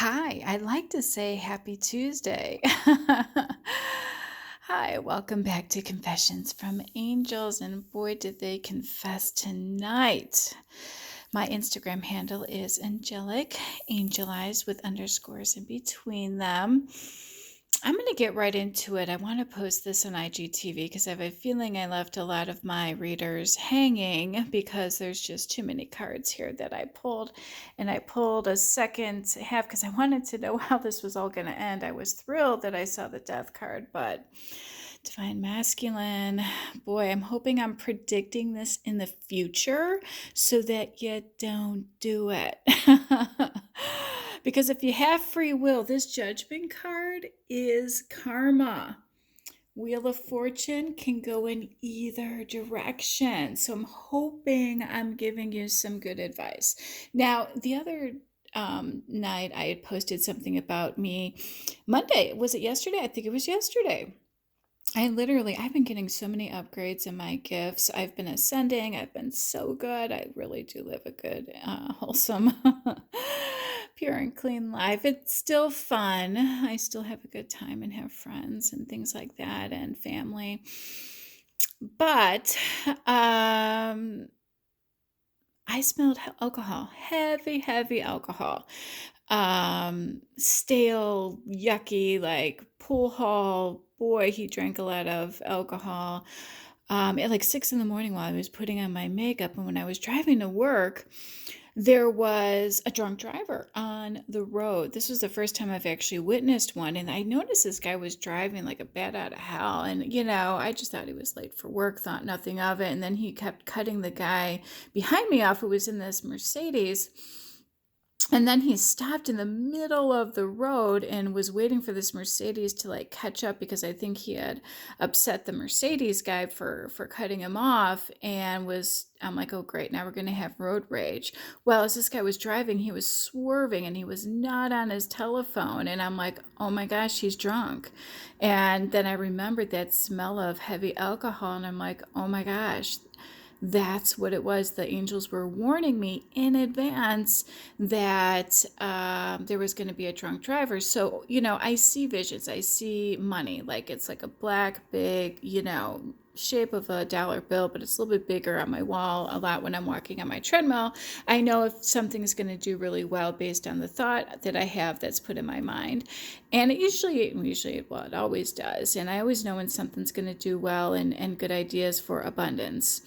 Hi, I'd like to say happy Tuesday. Hi, welcome back to Confessions from Angels, and boy, did they confess tonight. My Instagram handle is angelic, angelized with underscores in between them. I'm going to get right into it. I want to post this on IGTV because I have a feeling I left a lot of my readers hanging because there's just too many cards here that I pulled. And I pulled a second half because I wanted to know how this was all going to end. I was thrilled that I saw the death card, but Divine Masculine, boy, I'm hoping I'm predicting this in the future so that you don't do it. Because if you have free will, this Judgment card is karma. Wheel of Fortune can go in either direction. So I'm hoping I'm giving you some good advice. Now, the other night I had posted something about me. Monday, was it yesterday? I think it was yesterday. I've been getting so many upgrades in my gifts. I've been ascending. I've been so good. I really do live a good, wholesome, pure and clean life. It's still fun. I still have a good time and have friends and things like that and family. But I smelled alcohol, heavy, heavy alcohol. Stale, yucky, like pool hall. Boy, he drank a lot of alcohol. At like 6 in the morning while I was putting on my makeup, and when I was driving to work, there was a drunk driver on the road. This was the first time I've actually witnessed one, and I noticed this guy was driving like a bat out of hell. And I just thought he was late for work, thought nothing of it. And then he kept cutting the guy behind me off who was in this Mercedes. And then he stopped in the middle of the road and was waiting for this Mercedes to like catch up because I think he had upset the Mercedes guy for cutting him off, and I'm like, oh great, now we're going to have road rage. Well, as this guy was driving, he was swerving and he was not on his telephone, and I'm like, oh my gosh, he's drunk. And then I remembered that smell of heavy alcohol, and I'm like, oh my gosh, that's what it was. The angels were warning me in advance that there was going to be a drunk driver. So, I see visions. I see money. Like it's like a black, big, shape of a dollar bill, but it's a little bit bigger on my wall a lot when I'm walking on my treadmill. I know if something's going to do really well based on the thought that I have that's put in my mind. And it always does. And I always know when something's going to do well, and good ideas for abundance.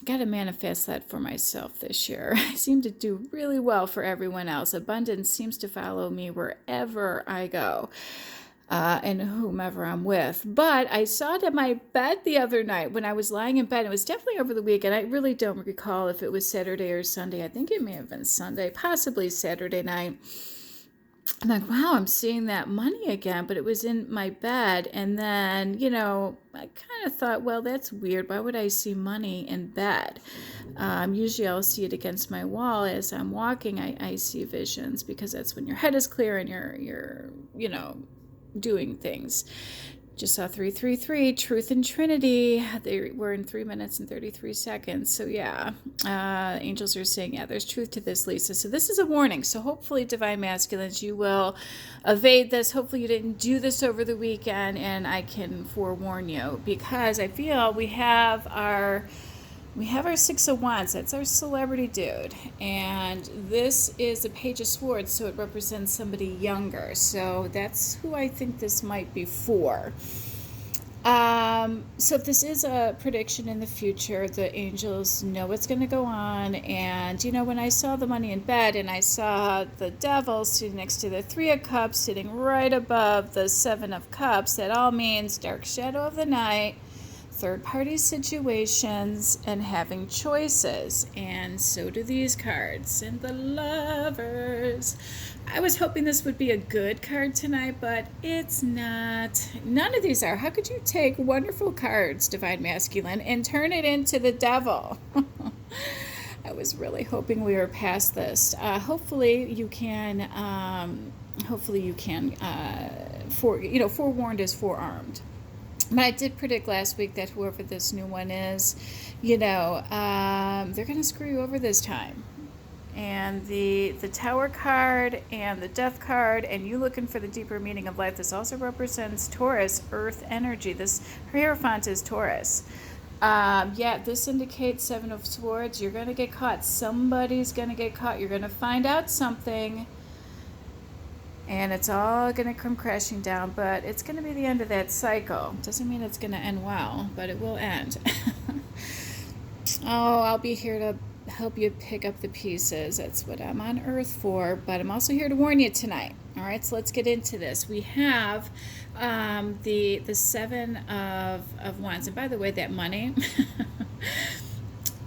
Got to manifest that for myself this year. I seem to do really well for everyone else. Abundance seems to follow me wherever I go. And whomever I'm with. But I saw it in my bed the other night when I was lying in bed. It was definitely over the weekend. I really don't recall if it was Saturday or Sunday. I think it may have been Sunday, possibly Saturday night. I'm like, wow, I'm seeing that money again, but it was in my bed. And then, I kind of thought, well, that's weird. Why would I see money in bed? Usually I'll see it against my wall as I'm walking. I see visions because that's when your head is clear and you're doing things. Just saw 333, Truth and Trinity. They were in 3 minutes and 33 seconds. So yeah, angels are saying, yeah, there's truth to this, Lisa. So this is a warning. So hopefully, Divine Masculines, you will evade this. Hopefully you didn't do this over the weekend, and I can forewarn you because I feel we have our Six of Wands. That's our celebrity dude. And this is a Page of Swords, so it represents somebody younger. So that's who I think this might be for. So if this is a prediction in the future, the angels know what's going to go on. And, when I saw the money in bed and I saw the devil sitting next to the Three of Cups, sitting right above the Seven of Cups, that all means dark shadow of the night, third-party situations, and having choices. And so do these cards. And the Lovers. I was hoping this would be a good card tonight, but it's not. None of these are. How could you take wonderful cards, Divine Masculine, and turn it into the devil? I was really hoping we were past this. Hopefully you can. Forewarned is forearmed. But I did predict last week that whoever this new one is, they're going to screw you over this time. And the Tower card and the Death card, and you looking for the deeper meaning of life. This also represents Taurus, Earth energy. This Hierophant is Taurus. Yeah, this indicates Seven of Swords. You're going to get caught. Somebody's going to get caught. You're going to find out something, and it's all going to come crashing down, but it's going to be the end of that cycle. Doesn't mean it's going to end well, but it will end. Oh, I'll be here to help you pick up the pieces. That's what I'm on Earth for, but I'm also here to warn you tonight. All right, so let's get into this. We have the Seven of Wands. And by the way, that money,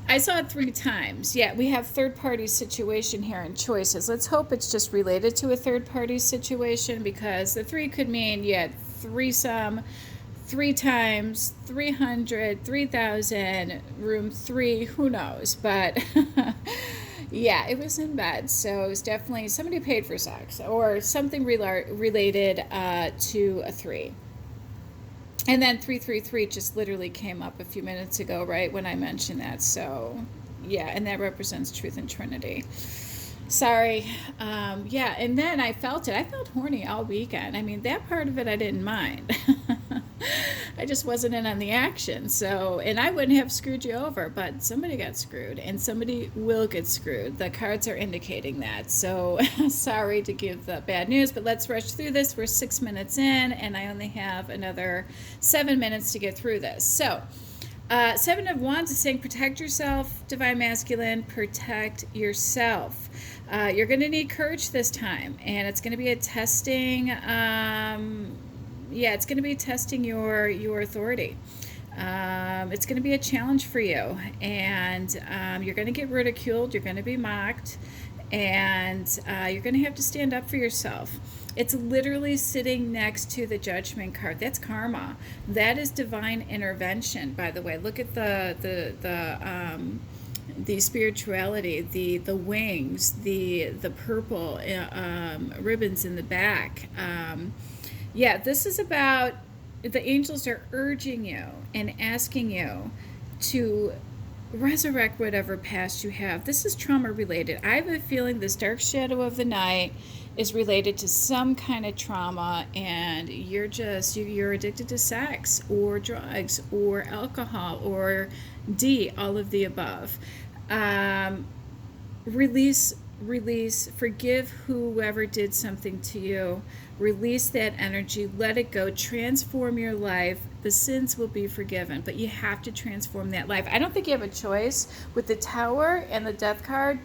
I saw it 3 times. Yeah, we have third-party situation here and choices. Let's hope it's just related to a third-party situation, because the 3 could mean you had threesome, 3 times, 300, 3,000, room 3, who knows? But yeah, it was in bed. So it was definitely somebody paid for sex or something related to a 3. And then 333 just literally came up a few minutes ago, right, when I mentioned that. So yeah, and that represents truth and Trinity. Sorry. Yeah, and then I felt it. I felt horny all weekend. I mean, that part of it I didn't mind. I just wasn't in on the action. So, and I wouldn't have screwed you over, but somebody got screwed, and somebody will get screwed. The cards are indicating that. So, sorry to give the bad news, but let's rush through this. We're 6 minutes in, and I only have another 7 minutes to get through this. So, Seven of Wands is saying protect yourself, Divine Masculine, protect yourself. You're going to need courage this time, and it's going to be a testing. Yeah, it's going to be testing your authority. It's going to be a challenge for you, and you're going to get ridiculed. You're going to be mocked, and you're going to have to stand up for yourself. It's literally sitting next to the Judgment card. That's karma. That is divine intervention, by the way. Look at the spirituality, the wings, the purple ribbons in the back. Yeah, this is about, the angels are urging you and asking you to resurrect whatever past you have. This is trauma related. I have a feeling this dark shadow of the night is related to some kind of trauma, and you're addicted to sex or drugs or alcohol or all of the above. Release, forgive whoever did something to you. Release that energy, let it go, transform your life. The sins will be forgiven, but you have to transform that life. I don't think you have a choice with the Tower and the Death card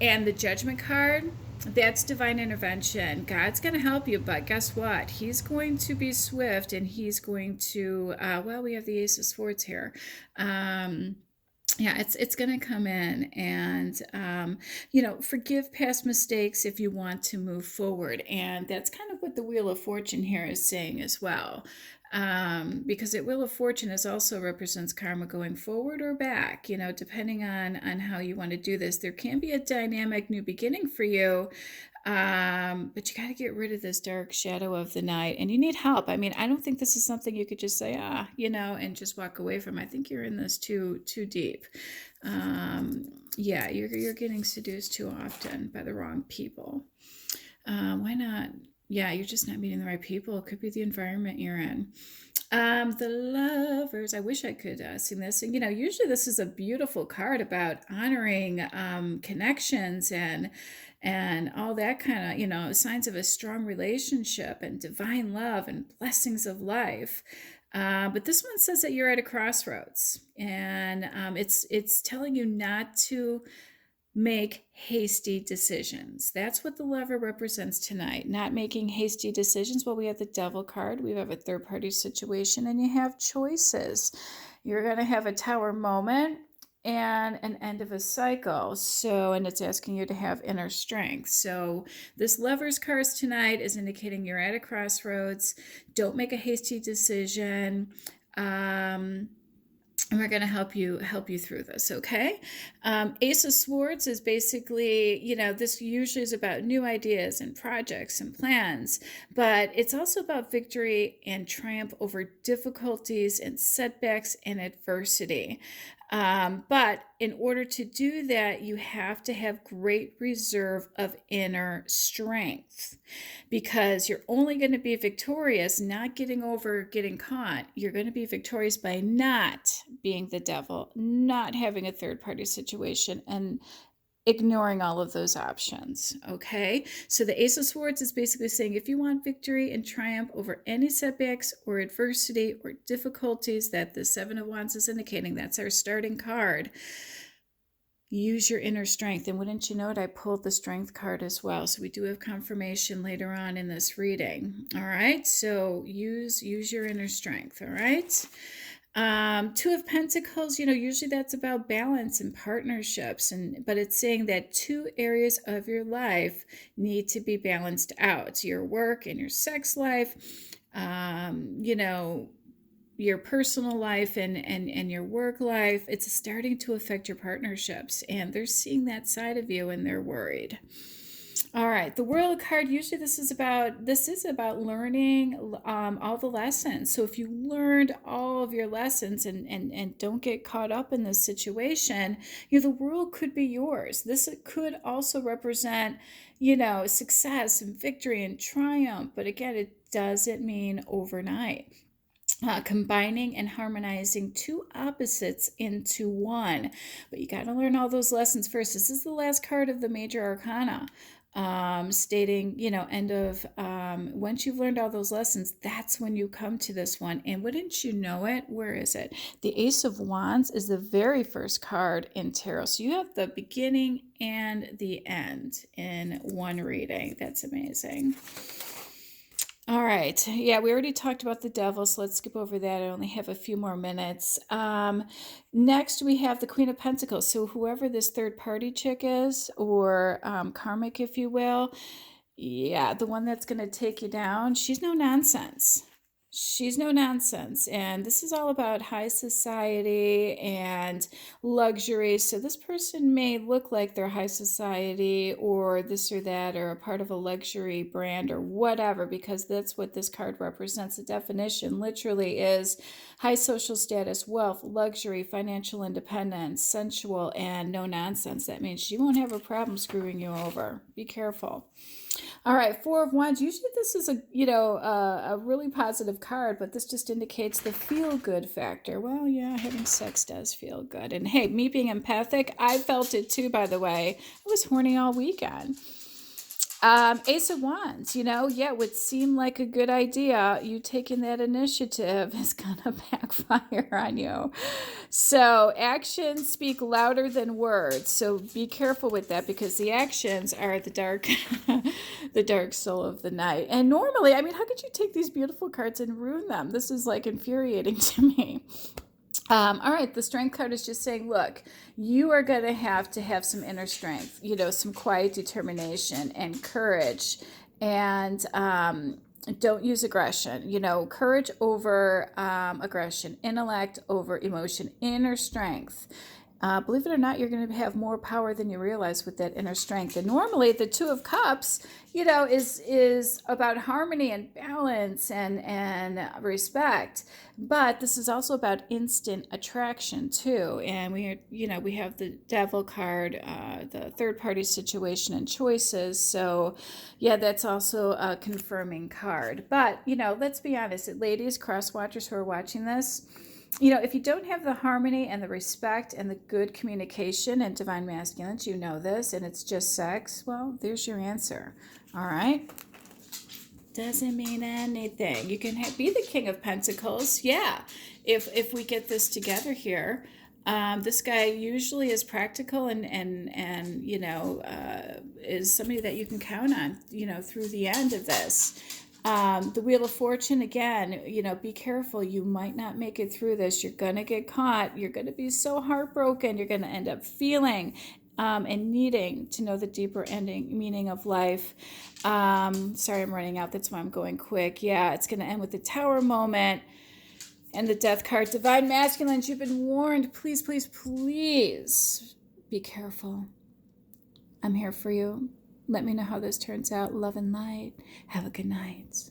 and the Judgment card. That's divine intervention. God's going to help you, but guess what? He's going to be swift, and he's going to, well, we have the Ace of Swords here. Yeah, it's going to come in, and, forgive past mistakes if you want to move forward. And that's kind of what the Wheel of Fortune here is saying as well. Because the Wheel of Fortune is also represents karma going forward or back, depending on how you want to do this. There can be a dynamic new beginning for you, but you got to get rid of this dark shadow of the night, and you need help. I mean, I don't think this is something you could just say, and just walk away from. I think you're in this too deep. Yeah, you're getting seduced too often by the wrong people. Why not? Yeah, you're just not meeting the right people. It could be the environment you're in. The Lovers. I wish I could sing this. And, usually this is a beautiful card about honoring connections and all that kind of, signs of a strong relationship and divine love and blessings of life. But this one says that you're at a crossroads, and it's telling you not to make hasty decisions. That's what the Lover represents tonight. Not making hasty decisions. Well, we have the Devil card. We have a third-party situation, and you have choices. You're going to have a Tower moment and an end of a cycle. So, and it's asking you to have inner strength. So this Lover's cards tonight is indicating you're at a crossroads. Don't make a hasty decision. And we're going to help you through this, okay? Ace of Swords is basically, this usually is about new ideas and projects and plans, but it's also about victory and triumph over difficulties and setbacks and adversity. But in order to do that, you have to have great reserve of inner strength, because you're only going to be victorious not getting over getting caught. You're going to be victorious by not being the devil, not having a third party situation, and ignoring all of those options. Okay, so the Ace of Swords is basically saying if you want victory and triumph over any setbacks or adversity or difficulties that the Seven of Wands is indicating, that's our starting card, use your inner strength. And wouldn't you know it, I pulled the Strength card as well, so we do have confirmation later on in this reading. All right, so use your inner strength. All right. Two of Pentacles, usually that's about balance and partnerships, but it's saying that two areas of your life need to be balanced out: your work and your sex life, your personal life and your work life. It's starting to affect your partnerships, and they're seeing that side of you and they're worried. All right, the World card, usually this is about learning all the lessons. So if you learned all of your lessons and don't get caught up in this situation, the world could be yours. This could also represent, success and victory and triumph. But again, it doesn't mean overnight. Combining and harmonizing two opposites into one. But you got to learn all those lessons first. This is the last card of the Major Arcana, stating, end of, once you've learned all those lessons, that's when you come to this one. And wouldn't you know it, where is it? The Ace of Wands is the very first card in tarot. So you have the beginning and the end in one reading. That's amazing. All right. Yeah, we already talked about the devil, so let's skip over that. I only have a few more minutes. Next, we have the Queen of Pentacles. So whoever this third party chick is, or karmic, if you will, yeah, the one that's going to take you down, she's no nonsense. She's no nonsense. And this is all about high society and luxury. So this person may look like they're high society or this or that, or a part of a luxury brand or whatever, because that's what this card represents. The definition literally is high social status, wealth, luxury, financial independence, sensual, and no nonsense. That means she won't have a problem screwing you over. Be careful. All right, Four of Wands. Usually this is a really positive card, but this just indicates the feel-good factor. Well, yeah, having sex does feel good. And hey, me being empathic, I felt it too, by the way. I was horny all weekend. Ace of Wands, it would seem like a good idea. You taking that initiative is going to backfire on you. So actions speak louder than words. So be careful with that, because the actions are the dark, the dark soul of the night. And normally, how could you take these beautiful cards and ruin them? This is like infuriating to me. All right, the Strength card is just saying, look, you are going to have some inner strength, some quiet determination and courage, and don't use aggression, courage over aggression, intellect over emotion, inner strength. Believe it or not, you're going to have more power than you realize with that inner strength. And normally the Two of Cups, is about harmony and balance and respect. But this is also about instant attraction too. And we have the Devil card, the third party situation and choices. So yeah, that's also a confirming card. But, let's be honest, ladies, cross watchers who are watching this, if you don't have the harmony and the respect and the good communication and divine masculines, this, and it's just sex, well, there's your answer. All right. Doesn't mean anything. You can be the King of Pentacles. Yeah. If we get this together here, this guy usually is practical and is somebody that you can count on, through the end of this. The Wheel of Fortune, again, be careful. You might not make it through this. You're going to get caught. You're going to be so heartbroken. You're going to end up feeling and needing to know the deeper meaning of life. Sorry, I'm running out. That's why I'm going quick. Yeah, it's going to end with the Tower moment and the Death card. Divine masculines, you've been warned. Please, please, please be careful. I'm here for you. Let me know how this turns out. Love and light. Have a good night.